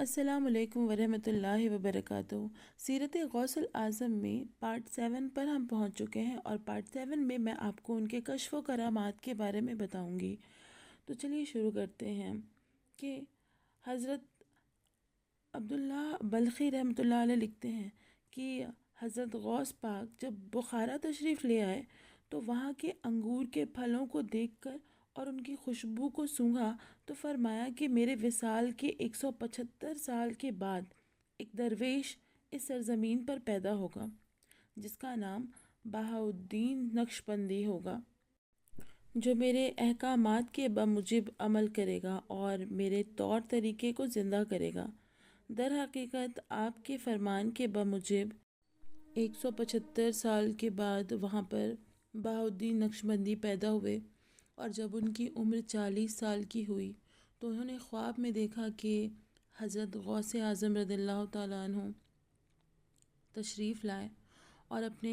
السلام علیکم ورحمۃ اللہ وبرکاتہ۔ سیرت غوث الاعظم میں پارٹ 7 پر ہم پہنچ چکے ہیں، اور پارٹ 7 میں میں آپ کو ان کے کشف و کرامات کے بارے میں بتاؤں گی۔ تو چلیے شروع کرتے ہیں کہ حضرت عبداللہ بلخی رحمۃ اللہ علیہ لکھتے ہیں کہ حضرت غوث پاک جب بخارا تشریف لے آئے تو وہاں کے انگور کے پھلوں کو دیکھ کر اور ان کی خوشبو کو سونگھا تو فرمایا کہ میرے وصال کے 175 سال کے بعد ایک درویش اس سرزمین پر پیدا ہوگا جس کا نام بہاؤالدین نقشبندی ہوگا، جو میرے احکامات کے بموجب عمل کرے گا اور میرے طور طریقے کو زندہ کرے گا۔ در حقیقت آپ کے فرمان کے بموجب 175 سال کے بعد وہاں پر بہاؤالدین نقشبندی پیدا ہوئے، اور جب ان کی عمر 40 سال کی ہوئی تو انہوں نے خواب میں دیکھا کہ حضرت غوث اعظم رضی اللہ تعالیٰ عنہ تشریف لائے اور اپنے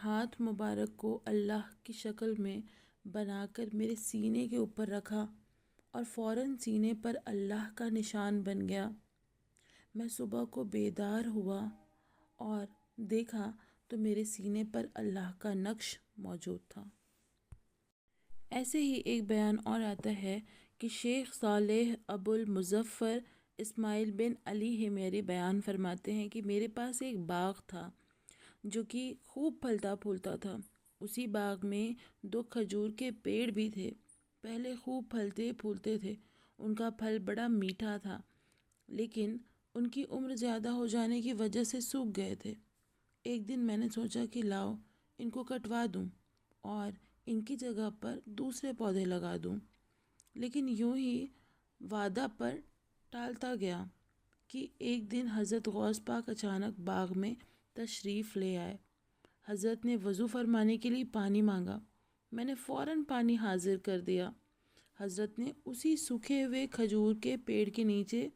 ہاتھ مبارک کو اللہ کی شکل میں بنا کر میرے سینے کے اوپر رکھا، اور فوراً سینے پر اللہ کا نشان بن گیا۔ میں صبح کو بیدار ہوا اور دیکھا تو میرے سینے پر اللہ کا نقش موجود تھا۔ ایسے ہی ایک بیان اور آتا ہے کہ شیخ صالح ابو المظفر اسماعیل بن علی ہمیری بیان فرماتے ہیں کہ میرے پاس ایک باغ تھا جو کہ خوب پھلتا پھولتا تھا۔ اسی باغ میں 2 کھجور کے پیڑ بھی تھے۔ پہلے خوب پھلتے پھولتے تھے، ان کا پھل بڑا میٹھا تھا، لیکن ان کی عمر زیادہ ہو جانے کی وجہ سے سوکھ گئے تھے۔ ایک دن میں نے سوچا کہ لاؤ ان کو کٹوا دوں اور ان کی جگہ پر دوسرے پودے لگا دوں، لیکن یوں ہی وعدہ پر ٹالتا گیا کہ ایک دن حضرت غوث پاک اچانک باغ میں تشریف لے آئے۔ حضرت نے وضو فرمانے کے لیے پانی مانگا، میں نے فوراً پانی حاضر کر دیا۔ حضرت نے اسی سوکھے ہوئے کھجور کے پیڑ کے نیچے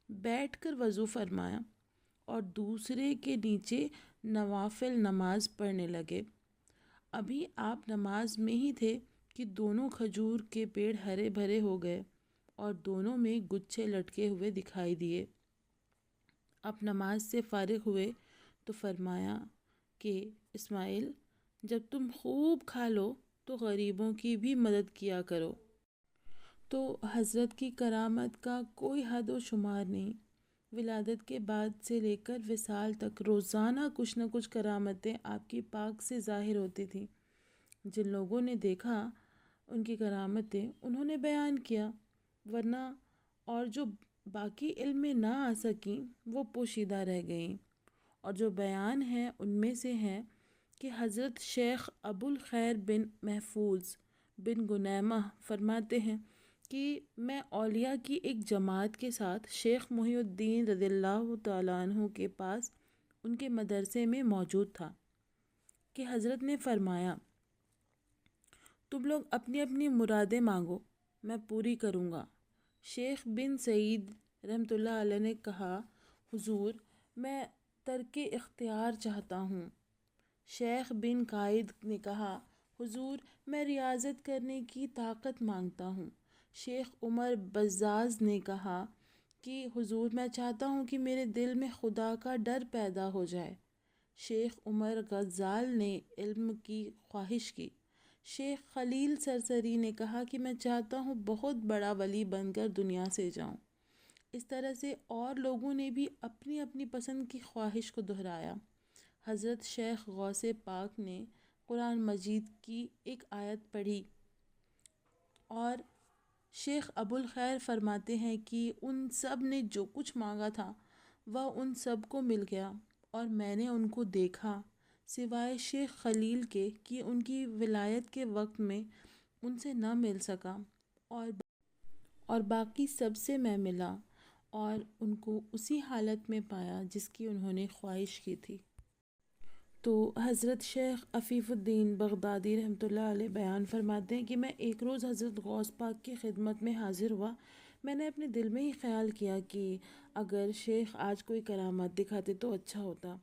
بیٹھ کر وضو فرمایا اور دوسرے کے نیچے نوافل نماز پڑھنے لگے۔ ابھی آپ نماز میں ہی تھے کہ دونوں کھجور کے پیڑ ہرے بھرے ہو گئے اور دونوں میں گچھے لٹکے ہوئے دکھائی دیے۔ اب نماز سے فارغ ہوئے تو فرمایا کہ اسماعیل، جب تم خوب کھا لو تو غریبوں کی بھی مدد کیا کرو۔ تو حضرت کی کرامت کا کوئی حد و شمار نہیں۔ ولادت کے بعد سے لے کر وصال تک روزانہ کچھ نہ کچھ کرامتیں آپ کی پاک سے ظاہر ہوتی تھیں۔ جن لوگوں نے دیکھا ان کی کرامتیں انہوں نے بیان کیا، ورنہ اور جو باقی علم میں نہ آ سکیں وہ پوشیدہ رہ گئیں۔ اور جو بیان ہیں ان میں سے ہیں کہ حضرت شیخ ابو الخیر بن محفوظ بن غنیمہ فرماتے ہیں کہ میں اولیاء کی ایک جماعت کے ساتھ شیخ محی الدین رضی اللہ تعالیٰ عنہ کے پاس ان کے مدرسے میں موجود تھا کہ حضرت نے فرمایا، تم لوگ اپنی اپنی مرادیں مانگو، میں پوری کروں گا۔ شیخ بن سعید رحمۃ اللہ علیہ نے کہا، حضور میں ترک اختیار چاہتا ہوں۔ شیخ بن قائد نے کہا، حضور میں ریاضت کرنے کی طاقت مانگتا ہوں۔ شیخ عمر بزاز نے کہا کہ حضور میں چاہتا ہوں کہ میرے دل میں خدا کا ڈر پیدا ہو جائے۔ شیخ عمر غزال نے علم کی خواہش کی۔ شیخ خلیل سرسری نے کہا کہ میں چاہتا ہوں بہت بڑا ولی بن کر دنیا سے جاؤں۔ اس طرح سے اور لوگوں نے بھی اپنی اپنی پسند کی خواہش کو دہرایا۔ حضرت شیخ غوث پاک نے قرآن مجید کی ایک آیت پڑھی اور شیخ ابو الخیر فرماتے ہیں کہ ان سب نے جو کچھ مانگا تھا وہ ان سب کو مل گیا، اور میں نے ان کو دیکھا سوائے شیخ خلیل کے کہ ان کی ولایت کے وقت میں ان سے نہ مل سکا، اور باقی سب سے میں ملا اور ان کو اسی حالت میں پایا جس کی انہوں نے خواہش کی تھی۔ تو حضرت شیخ عفیف الدین بغدادی رحمۃ اللہ علیہ بیان فرماتے ہیں کہ میں ایک روز حضرت غوث پاک کی خدمت میں حاضر ہوا۔ میں نے اپنے دل میں ہی خیال کیا کہ اگر شیخ آج کوئی کرامت دکھاتے تو اچھا ہوتا۔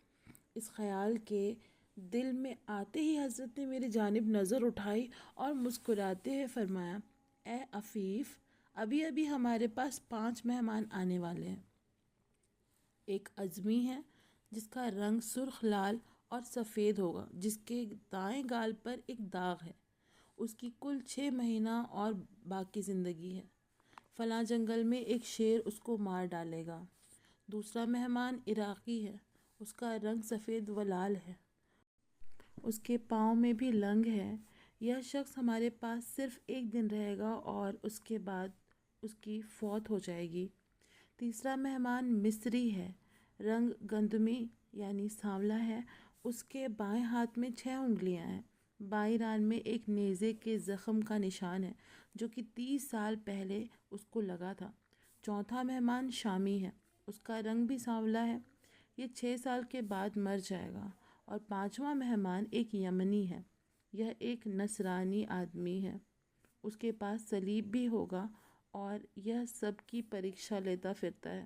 اس خیال کے دل میں آتے ہی حضرت نے میری جانب نظر اٹھائی اور مسکراتے ہوئے فرمایا، اے عفیف، ابھی ابھی ہمارے پاس 5 مہمان آنے والے ہیں۔ ایک عزمی ہے جس کا رنگ سرخ لال اور سفید ہوگا، جس کے دائیں گال پر ایک داغ ہے، اس کی کل 6 مہینہ اور باقی زندگی ہے۔ فلاں جنگل میں ایک شیر اس کو مار ڈالے گا۔ دوسرا مہمان عراقی ہے، اس کا رنگ سفید و لال ہے، اس کے پاؤں میں بھی لنگ ہے۔ یہ شخص ہمارے پاس صرف 1 دن رہے گا اور اس کے بعد اس کی فوت ہو جائے گی۔ تیسرا مہمان مصری ہے، رنگ گندمی یعنی سانولا ہے، اس کے بائیں ہاتھ میں 6 انگلیاں ہیں، بائیں ران میں ایک نیزے کے زخم کا نشان ہے جو کہ 30 سال پہلے اس کو لگا تھا۔ چوتھا مہمان شامی ہے، اس کا رنگ بھی سانولا ہے، یہ 6 سال کے بعد مر جائے گا۔ اور پانچواں مہمان ایک یمنی ہے، یہ ایک نصرانی آدمی ہے، اس کے پاس صلیب بھی ہوگا اور یہ سب کی پریکشا لیتا پھرتا ہے۔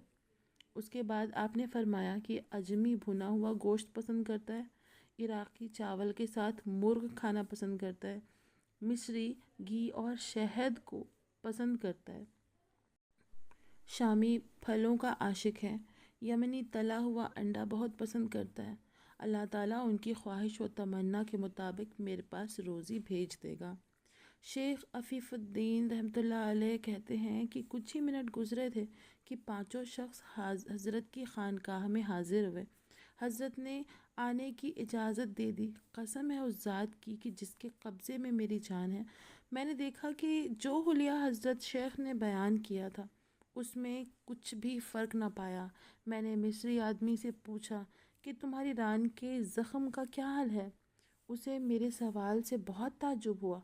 اس کے بعد آپ نے فرمایا کہ عجمی بھنا ہوا گوشت پسند کرتا ہے، عراقی چاول کے ساتھ مرغ کھانا پسند کرتا ہے، مصری گھی اور شہد کو پسند کرتا ہے، شامی پھلوں کا عاشق ہے، یمنی تلا ہوا انڈا بہت پسند کرتا ہے۔ اللہ تعالیٰ ان کی خواہش و تمنا کے مطابق میرے پاس روزی بھیج دے گا۔ شیخ عفیف الدین رحمۃ اللہ علیہ کہتے ہیں کہ کچھ ہی منٹ گزرے تھے کہ 5 شخص حضرت کی خانقاہ میں حاضر ہوئے۔ حضرت نے آنے کی اجازت دے دی۔ قسم ہے اس ذات کی کہ جس کے قبضے میں میری جان ہے، میں نے دیکھا کہ جو حلیہ حضرت شیخ نے بیان کیا تھا اس میں کچھ بھی فرق نہ پایا۔ میں نے مصری آدمی سے پوچھا کہ تمہاری ران کے زخم کا کیا حال ہے؟ اسے میرے سوال سے بہت تعجب ہوا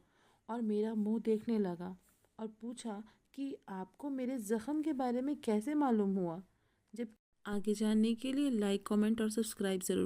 اور میرا منہ دیکھنے لگا اور پوچھا کہ آپ کو میرے زخم کے بارے میں کیسے معلوم ہوا؟ جب آگے جاننے کے لیے لائک، کمنٹ اور سبسکرائب ضرور